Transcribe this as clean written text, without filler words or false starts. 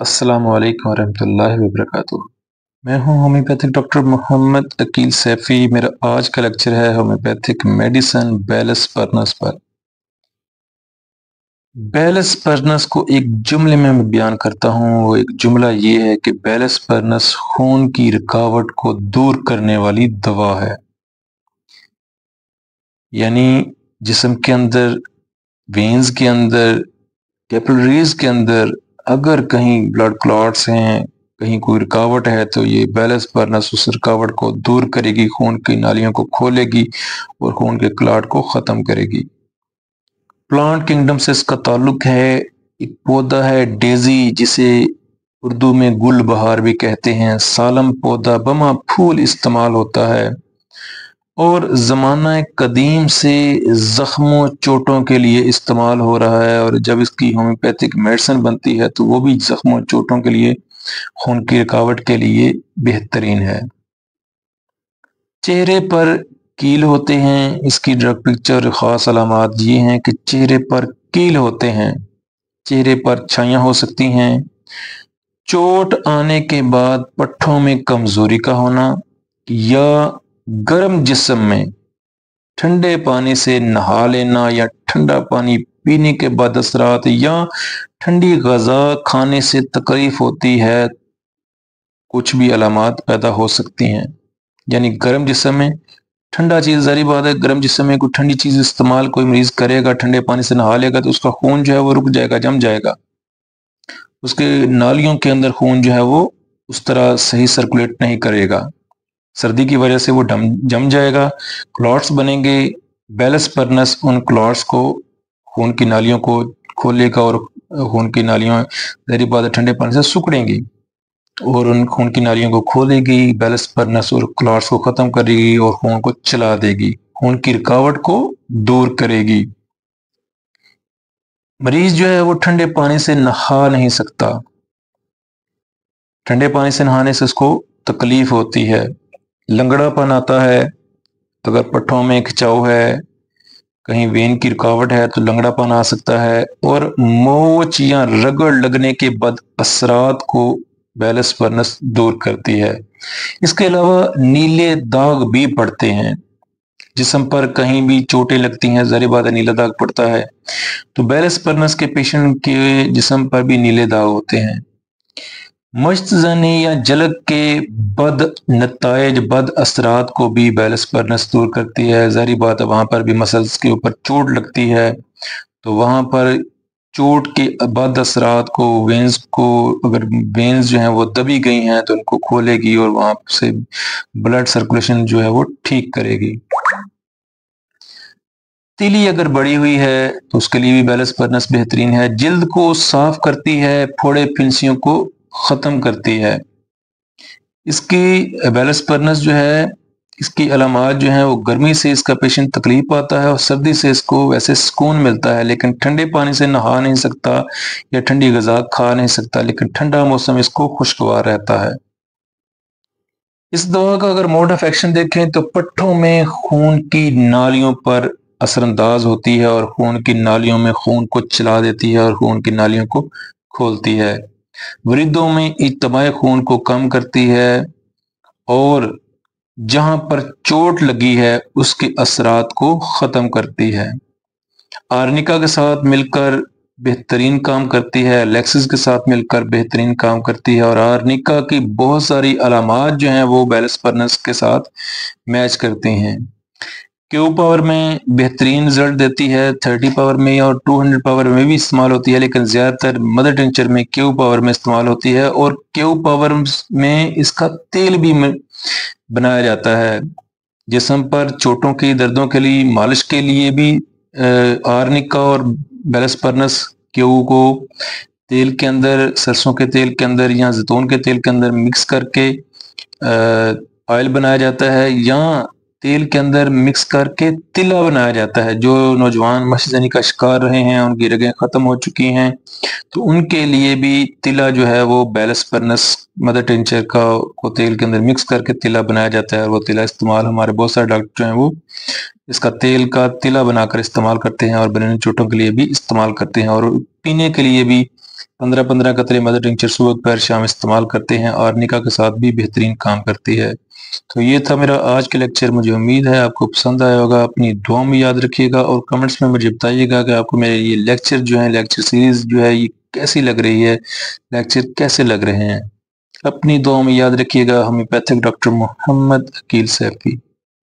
अस्सलाम वालेकुम वरहमतुल्लाहि वबरकातुहू। मैं हूं होम्योपैथिक डॉक्टर मोहम्मद अकील सैफी। मेरा आज का लेक्चर है होम्योपैथिक मेडिसिन बेलस परनस पर। बेलस परनस को एक जुमले में मैं बयान करता हूं। वो एक जुमला ये है कि बेलस परनस खून की रुकावट को दूर करने वाली दवा है। यानी जिस्म के अंदर, वेन्स के अंदर, कैपिलरीज के अंदर अगर कहीं ब्लड क्लॉट्स हैं, कहीं कोई रुकावट है, तो ये बेलस परनस उस रुकावट को दूर करेगी, खून की नालियों को खोलेगी और खून के क्लॉट को ख़त्म करेगी। प्लांट किंगडम से इसका ताल्लुक है। एक पौधा है डेजी, जिसे उर्दू में गुल बहार भी कहते हैं। सालम पौधा बमा फूल इस्तेमाल होता है और ज़माना कदीम से ज़ख्मों चोटों के लिए इस्तेमाल हो रहा है। और जब इसकी होम्योपैथिक मेडिसिन बनती है तो वो भी ज़ख्मों चोटों के लिए, खून की रुकावट के लिए बेहतरीन है। चेहरे पर कील होते हैं। इसकी ड्रग पिक्चर ख़ास अलामात ये हैं कि चेहरे पर कील होते हैं, चेहरे पर छाइयाँ हो सकती हैं, चोट आने के बाद पट्ठों में कमज़ोरी का होना, या गर्म जिस्म में ठंडे पानी से नहा लेना या ठंडा पानी पीने के बाद असरात, या ठंडी गज़ा खाने से तकलीफ होती है, कुछ भी अलामात पैदा हो सकती हैं। यानी गर्म जिस्म में ठंडा चीज़, ज़ाहिर बात है गर्म जिस्म में कोई ठंडी चीज़ इस्तेमाल कोई मरीज करेगा, ठंडे पानी से नहा लेगा, तो उसका खून जो है वो रुक जाएगा, जम जाएगा। उसके नालियों के अंदर खून जो है वो उस तरह सही सर्कुलेट नहीं करेगा। सर्दी की वजह से वो जम जाएगा, क्लॉट्स बनेंगे। बेलस परनस उन क्लॉट्स को, खून की नालियों को खोलेगा और खून की नालियों ज़ाहिर बात है ठंडे पानी से सिकुड़ेंगी और उन खून की नालियों को खोलेगी। बेलस परनस और क्लॉट्स को ख़त्म करेगी और खून को चला देगी, खून की रुकावट को दूर करेगी। मरीज जो है वो ठंडे पानी से नहा नहीं सकता। ठंडे पानी से नहाने से उसको तकलीफ होती है, लंगड़ापन आता है। अगर पट्ठों में खिंचाव है, कहीं वेन की रुकावट है, तो लंगड़ापन आ सकता है। और मोच या रगड़ लगने के बाद असरात को बेलस परनस दूर करती है। इसके अलावा नीले दाग भी पड़ते हैं, जिस्म पर कहीं भी चोटें लगती हैं, ज़ाहिर बात है नीला दाग पड़ता है। तो बेलस परनस के पेशेंट के जिस्म पर भी नीले दाग होते हैं। मश्तज़नी या जलक के बद नताइज, बद असरात को भी बेलस परनस दूर करती है। ज़ाहिर बात है वहाँ पर भी मसल्स के ऊपर चोट लगती है, तो वहाँ पर चोट के बद असरात को, वेन्स को, अगर वेन्स जो हैं वो दबी गई हैं तो उनको खोलेगी और वहाँ से ब्लड सर्कुलेशन जो है वो ठीक करेगी। तीली अगर बड़ी हुई है तो उसके लिए भी बेलस परनस बेहतरीन है। जिल्द को साफ करती है, फोड़े फिंसियों को ख़त्म करती है। इसकी बेलस परनस जो है, इसकी अलामात जो हैं वो गर्मी से इसका पेशेंट तकलीफ पाता है और सर्दी से इसको वैसे सुकून मिलता है, लेकिन ठंडे पानी से नहा नहीं सकता या ठंडी गज़ा खा नहीं सकता, लेकिन ठंडा मौसम इसको खुशगवार रहता है। इस दवा का अगर मोड ऑफ एक्शन देखें तो पट्ठों में खून की नालियों पर असरअंदाज होती है और खून की नालियों में खून को चला देती है और खून की नालियों को खोलती है। वृद्धों में इज्तिमाई खून को कम करती है और जहां पर चोट लगी है उसके असरात को ख़त्म करती है। आर्निका के साथ मिलकर बेहतरीन काम करती है, लेक्सिस के साथ मिलकर बेहतरीन काम करती है। और आर्निका की बहुत सारी अलामात जो हैं वो बेलस परनस के साथ मैच करती हैं। क्यू पावर में बेहतरीन रिजल्ट देती है, 30 पावर में और 200 पावर में भी इस्तेमाल होती है, लेकिन ज़्यादातर मदर टिंचर में क्यू पावर में इस्तेमाल होती है। और क्यू पावर में इसका तेल भी बनाया जाता है। जिस्म पर चोटों की, दर्दों के लिए, मालिश के लिए भी आर्निका और बेलस परनस क्यू को तेल के अंदर, सरसों के तेल के अंदर या जैतून के तेल के अंदर मिक्स करके ऑयल बनाया जाता है, या तेल के अंदर मिक्स करके तिला बनाया जाता है। जो नौजवान मशजनी का शिकार रहे हैं, उनकी रगें ख़त्म हो चुकी हैं, तो उनके लिए भी तिला जो है वो बेलस परनस मदर टिंचर का को तेल के अंदर मिक्स करके तिला बनाया जाता है। और वो तिला इस्तेमाल हमारे बहुत सारे डॉक्टर जो हैं वो इसका तेल का तिला बनाकर इस्तेमाल करते हैं और बनने चोटों के लिए भी इस्तेमाल करते हैं। और पीने के लिए भी 15-15 कतरे मदर टिंचर सुबह दोपहर शाम इस्तेमाल करते हैं, आर्निका के साथ भी बेहतरीन काम करती है। तो ये था मेरा आज का लेक्चर। मुझे उम्मीद है आपको पसंद आया होगा। अपनी दुआ में याद रखिएगा और कमेंट्स में मुझे बताइएगा कि आपको मेरे ये लेक्चर जो है, लेक्चर सीरीज जो है, ये कैसी लग रही है, लेक्चर कैसे लग रहे हैं। अपनी दुआ में याद रखिएगा। Homeopathic doctor Mohammad Aqeel Saifi.